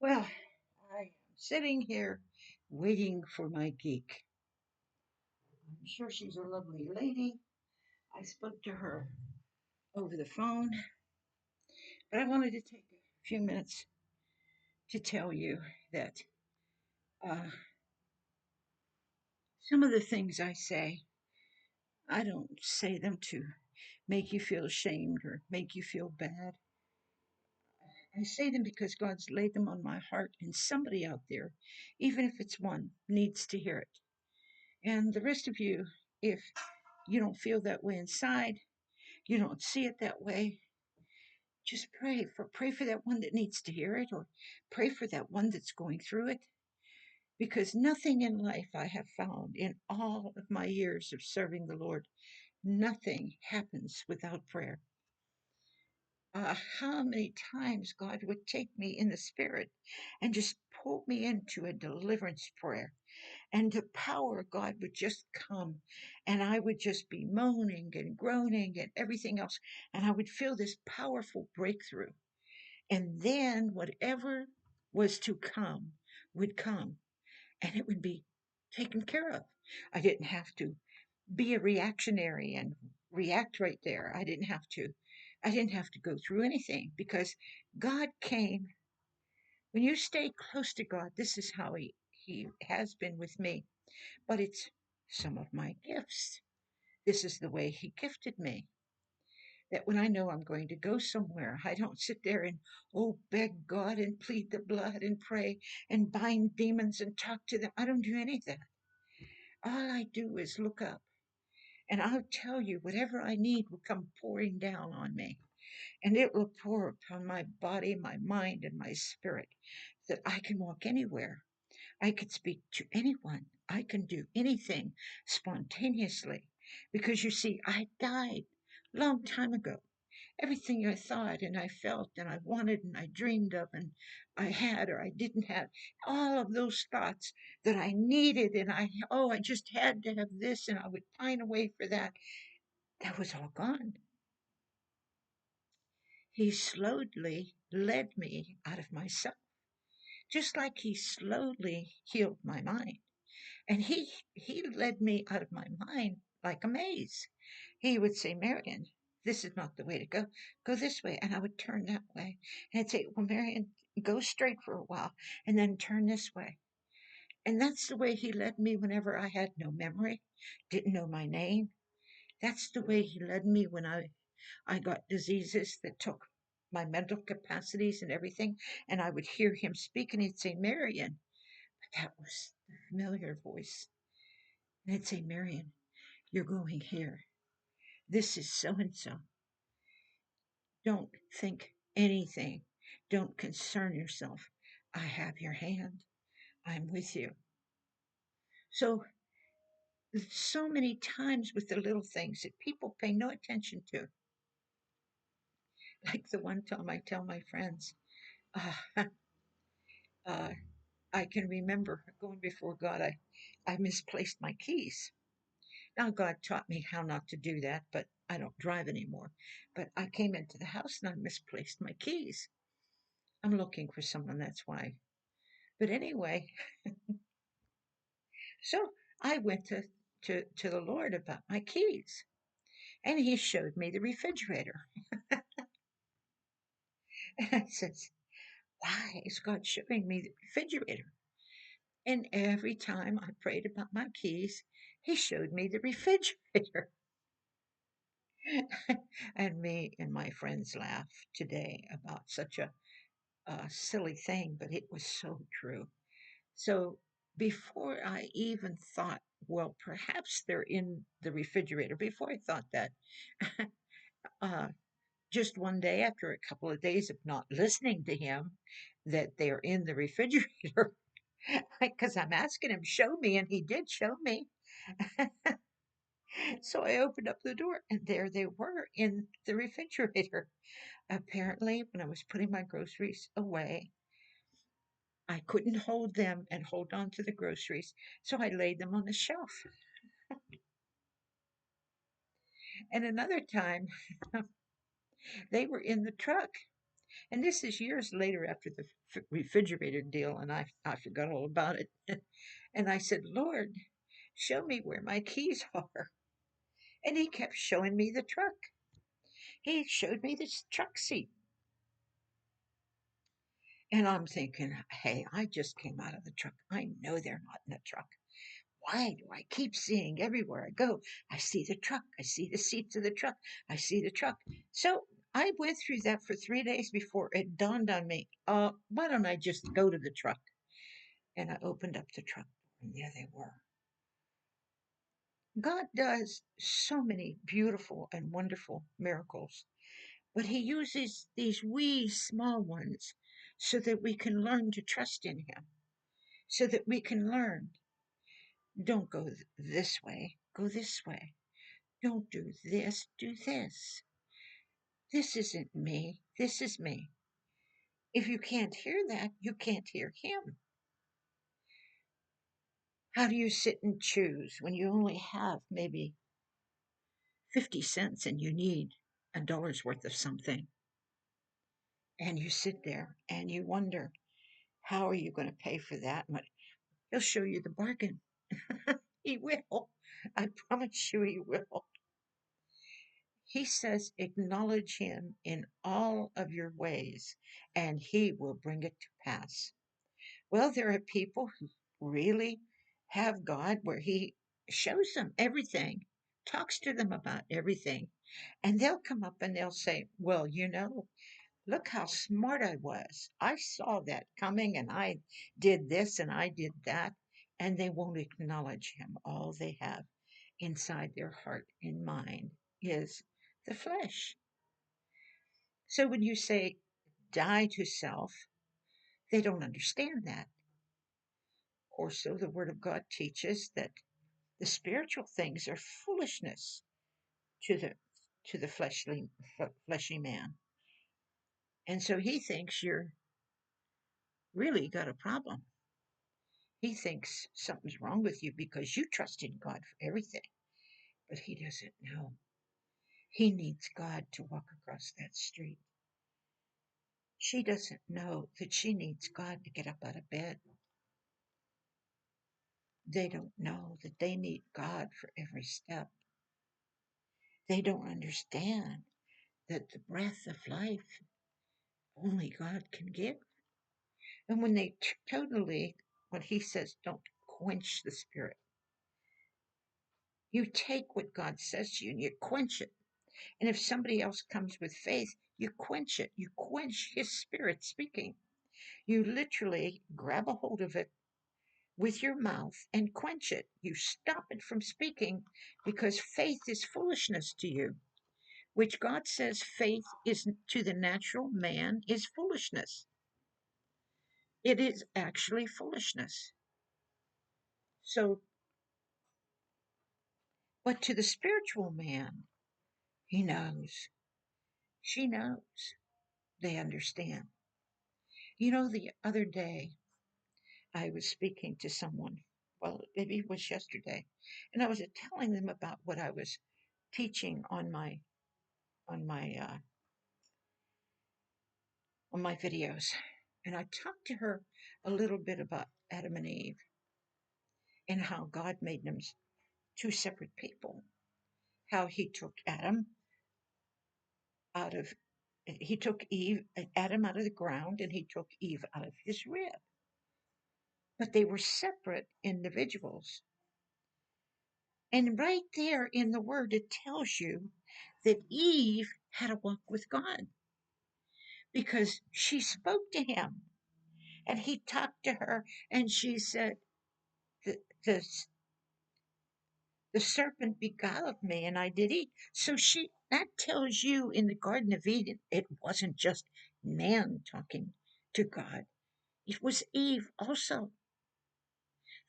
Well, I am sitting here waiting for my geek. I'm sure she's a lovely lady. I spoke to her over the phone, but I wanted to take a few minutes to tell you that uh, some of the things I say, I don't say them to make you feel ashamed or make you feel bad. I say them because God's laid them on my heart, and somebody out there, even if it's one, needs to hear it. And the rest of you, if you don't feel that way inside, you don't see it that way, just pray for that one that needs to hear it, or pray for that one that's going through it, because nothing in life I have found in all of my years of serving the Lord, nothing happens without prayer. How many times God would take me in the spirit and just pull me into a deliverance prayer, and the power of God would just come, and I would just be moaning and groaning and everything else, and I would feel this powerful breakthrough. And then whatever was to come would come, and it would be taken care of. I didn't have to be a reactionary and react right there. I didn't have to go through anything, because God came. When you stay close to God, this is how he has been with me. But it's some of my gifts. This is the way he gifted me. That when I know I'm going to go somewhere, I don't sit there and, oh, beg God and plead the blood and pray and bind demons and talk to them. I don't do any of that. All I do is look up, and I'll tell you, whatever I need will come pouring down on me, and it will pour upon my body, my mind, and my spirit, that I can walk anywhere. I could speak to anyone. I can do anything spontaneously. Because you see, I died a long time ago. Everything I thought and I felt and I wanted and I dreamed of and I had or I didn't have, all of those thoughts that I needed, and I just had to have this, and I would pine away for that. That was all gone. He slowly led me out of myself, just like he slowly healed my mind. And he led me out of my mind like a maze. He would say, Marion, this is not the way to go. Go this way. And I would turn that way. And I'd say, well, Marion, go straight for a while and then turn this way. And that's the way he led me whenever I had no memory, didn't know my name. That's the way he led me when I got diseases that took my mental capacities and everything. And I would hear him speak, and he'd say, Marion. But that was the familiar voice. And I'd say, Marion, you're going here. This is so and so. Don't think anything. Don't concern yourself. I have your hand. I'm with you. So, so many times with the little things that people pay no attention to, like the one time I tell my friends, uh, uh, I can remember going before God, I misplaced my keys. Now, God taught me how not to do that, but I don't drive anymore. But I came into the house and I misplaced my keys. I'm looking for someone, that's why. But anyway, so I went to the Lord about my keys, and he showed me the refrigerator. And I said, why is God showing me the refrigerator? And every time I prayed about my keys, he showed me the refrigerator. And me and my friends laugh today about such a silly thing, but it was so true. So before I even thought, well, perhaps they're in the refrigerator, before I thought that, uh, just one day after a couple of days of not listening to him, that they're in the refrigerator, because I'm asking him, show me, and he did show me. So I opened up the door, and there they were in the refrigerator. Apparently, when I was putting my groceries away, I couldn't hold them and hold on to the groceries, so I laid them on the shelf. And another time, they were in the truck, And this is years later after the refrigerator deal, and I forgot all about it. And I said, Lord, show me where my keys are. And he kept showing me the truck. He showed me this truck seat. And I'm thinking, hey, I just came out of the truck. I know they're not in the truck. Why do I keep seeing everywhere I go? I see the truck. I see the seats of the truck. I see the truck. So I went through that for 3 days before it dawned on me, why don't I just go to the truck? And I opened up the truck, and there they were. God does so many beautiful and wonderful miracles, but he uses these wee small ones so that we can learn to trust in him, so that we can learn, don't go this way, go this way. Don't do this, do this. This isn't me, this is me. If you can't hear that, you can't hear him. How do you sit and choose when you only have maybe 50 cents and you need $1 worth of something? And you sit there and you wonder, how are you going to pay for that? But he'll show you the bargain. He will. I promise you, he will. He says, acknowledge him in all of your ways, and he will bring it to pass. Well, there are people who really have God where he shows them everything, talks to them about everything, and they'll come up and they'll say, well, look how smart I was. I saw that coming and I did this and I did that. And they won't acknowledge him. All they have inside their heart and mind is the flesh. So when you say die to self, they don't understand that. Also, the Word of God teaches that the spiritual things are foolishness to the fleshly man. And so he thinks you're really got a problem. He thinks something's wrong with you because you trust in God for everything. But he doesn't know. He needs God to walk across that street. She doesn't know that she needs God to get up out of bed. They don't know that they need God for every step. They don't understand that the breath of life only God can give. And when they when he says, don't quench the spirit, you take what God says to you and you quench it. And if somebody else comes with faith, you quench it. You quench his spirit speaking. You literally grab a hold of it with your mouth and quench it. You stop it from speaking because faith is foolishness to you, which God says faith is to the natural man is foolishness. It is actually foolishness. So, but to the spiritual man, he knows. She knows. They understand. The other day I was speaking to someone, well, maybe it was yesterday, and I was telling them about what I was teaching on my uh, on my videos, and I talked to her a little bit about Adam and Eve and how God made them two separate people. How He took out of he took Adam out of the ground, and He took Eve out of his rib, but they were separate individuals. And right there in the word, it tells you that Eve had a walk with God because she spoke to him and he talked to her and she said, the, the, the serpent beguiled me and I did eat. So that tells you in the Garden of Eden, it wasn't just man talking to God. It was Eve also.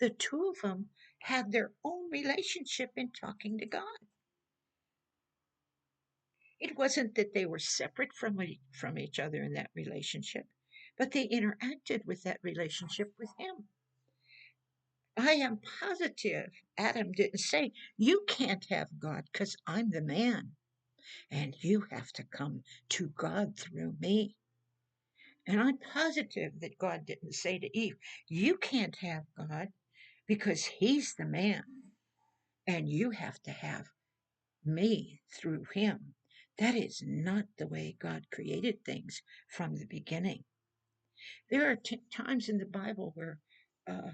The two of them had their own relationship in talking to God. It wasn't that they were separate from each other in that relationship, but they interacted with that relationship with him. I am positive Adam didn't say, you can't have God because I'm the man, and you have to come to God through me. And I'm positive that God didn't say to Eve, you can't have God because he's the man and you have to have me through him. That is not the way God created things from the beginning. There are times in the Bible where uh,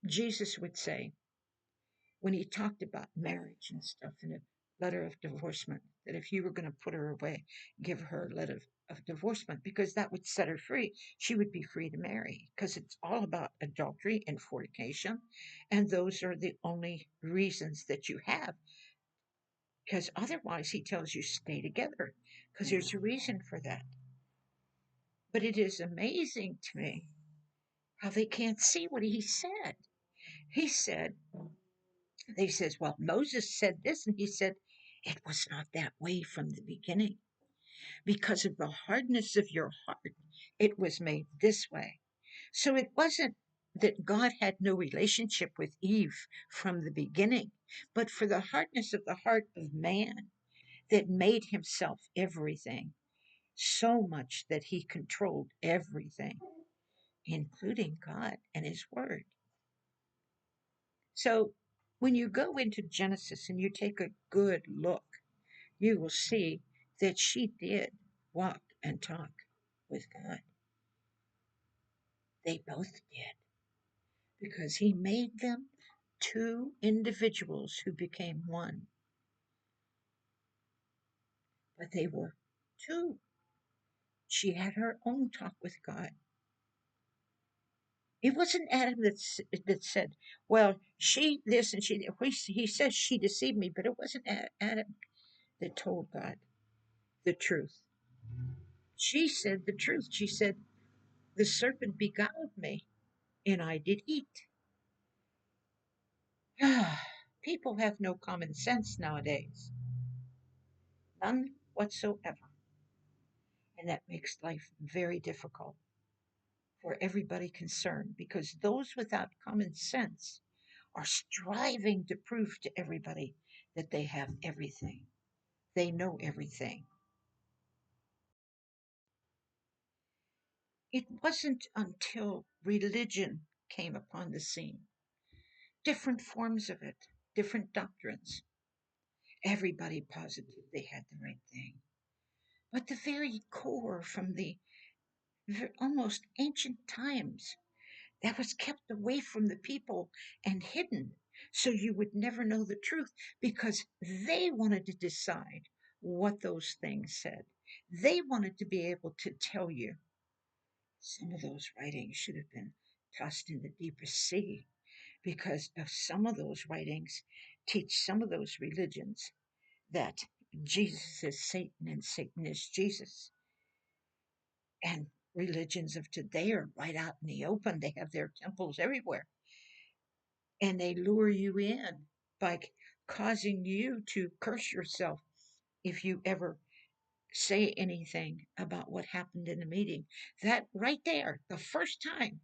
Jesus would say, when he talked about marriage and stuff in a letter of divorcement, that if you were going to put her away, give her a letter of divorcement because that would set her free. She would be free to marry because it's all about adultery and fornication. And those are the only reasons that you have. Because otherwise, he tells you stay together because there's a reason for that. But it is amazing to me how they can't see what he said. He said, they says, well, Moses said this, and he said, it was not that way from the beginning. Because of the hardness of your heart, it was made this way. So it wasn't that God had no relationship with Eve from the beginning, but for the hardness of the heart of man that made himself everything, so much that he controlled everything, including God and his word. So when you go into Genesis and you take a good look, you will see that she did walk and talk with God. They both did because he made them two individuals who became one, but they were two. She had her own talk with God. It wasn't Adam that said, well, she this and she, he says she deceived me, but it wasn't Adam that told God the truth. She said the truth. She said, the serpent beguiled me and I did eat. People have no common sense nowadays, none whatsoever. And that makes life very difficult for everybody concerned because those without common sense are striving to prove to everybody that they have everything. They know everything. It wasn't until religion came upon the scene, different forms of it, different doctrines. Everybody posited they had the right thing. But the very core from the almost ancient times that was kept away from the people and hidden so you would never know the truth because they wanted to decide what those things said. They wanted to be able to tell you some of those writings should have been tossed in the deepest sea because of some of those writings teach some of those religions that Jesus is Satan and Satan is Jesus. And religions of today are right out in the open. They have their temples everywhere. And they lure you in by causing you to curse yourself if you ever say anything about what happened in the meeting. That right there, the first time,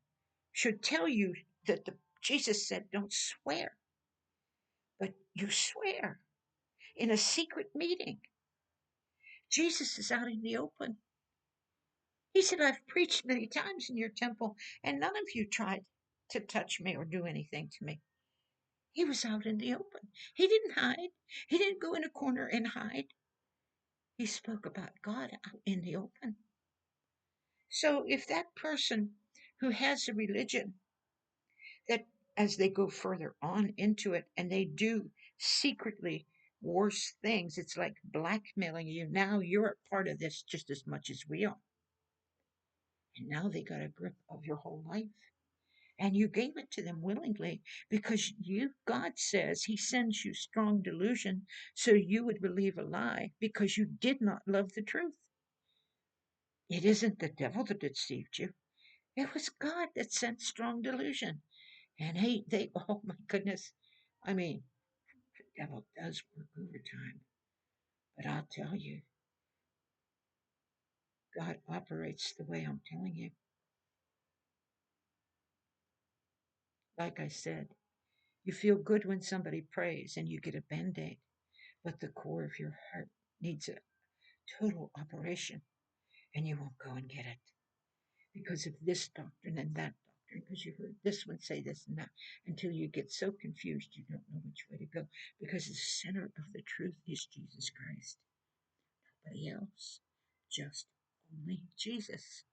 should tell you that Jesus said, don't swear, but you swear in a secret meeting. Jesus is out in the open. He said, I've preached many times in your temple, and none of you tried to touch me or do anything to me. He was out in the open. He didn't hide. He didn't go in a corner and hide. He spoke about God out in the open. So if that person who has a religion that as they go further on into it and they do secretly worse things, it's like blackmailing you. Now you're a part of this just as much as we are. And now they got a grip of your whole life. And you gave it to them willingly because God says he sends you strong delusion so you would believe a lie because you did not love the truth. It isn't the devil that deceived you. It was God that sent strong delusion. And oh my goodness. I mean, the devil does work overtime. But I'll tell you, God operates the way I'm telling you. Like I said, you feel good when somebody prays and you get a band aid, but the core of your heart needs a total operation and you won't go and get it. because of this doctrine and that doctrine, because you heard this one say this and that, until you get so confused you don't know which way to go. Because the center of the truth is Jesus Christ. Nobody else. Just only Jesus.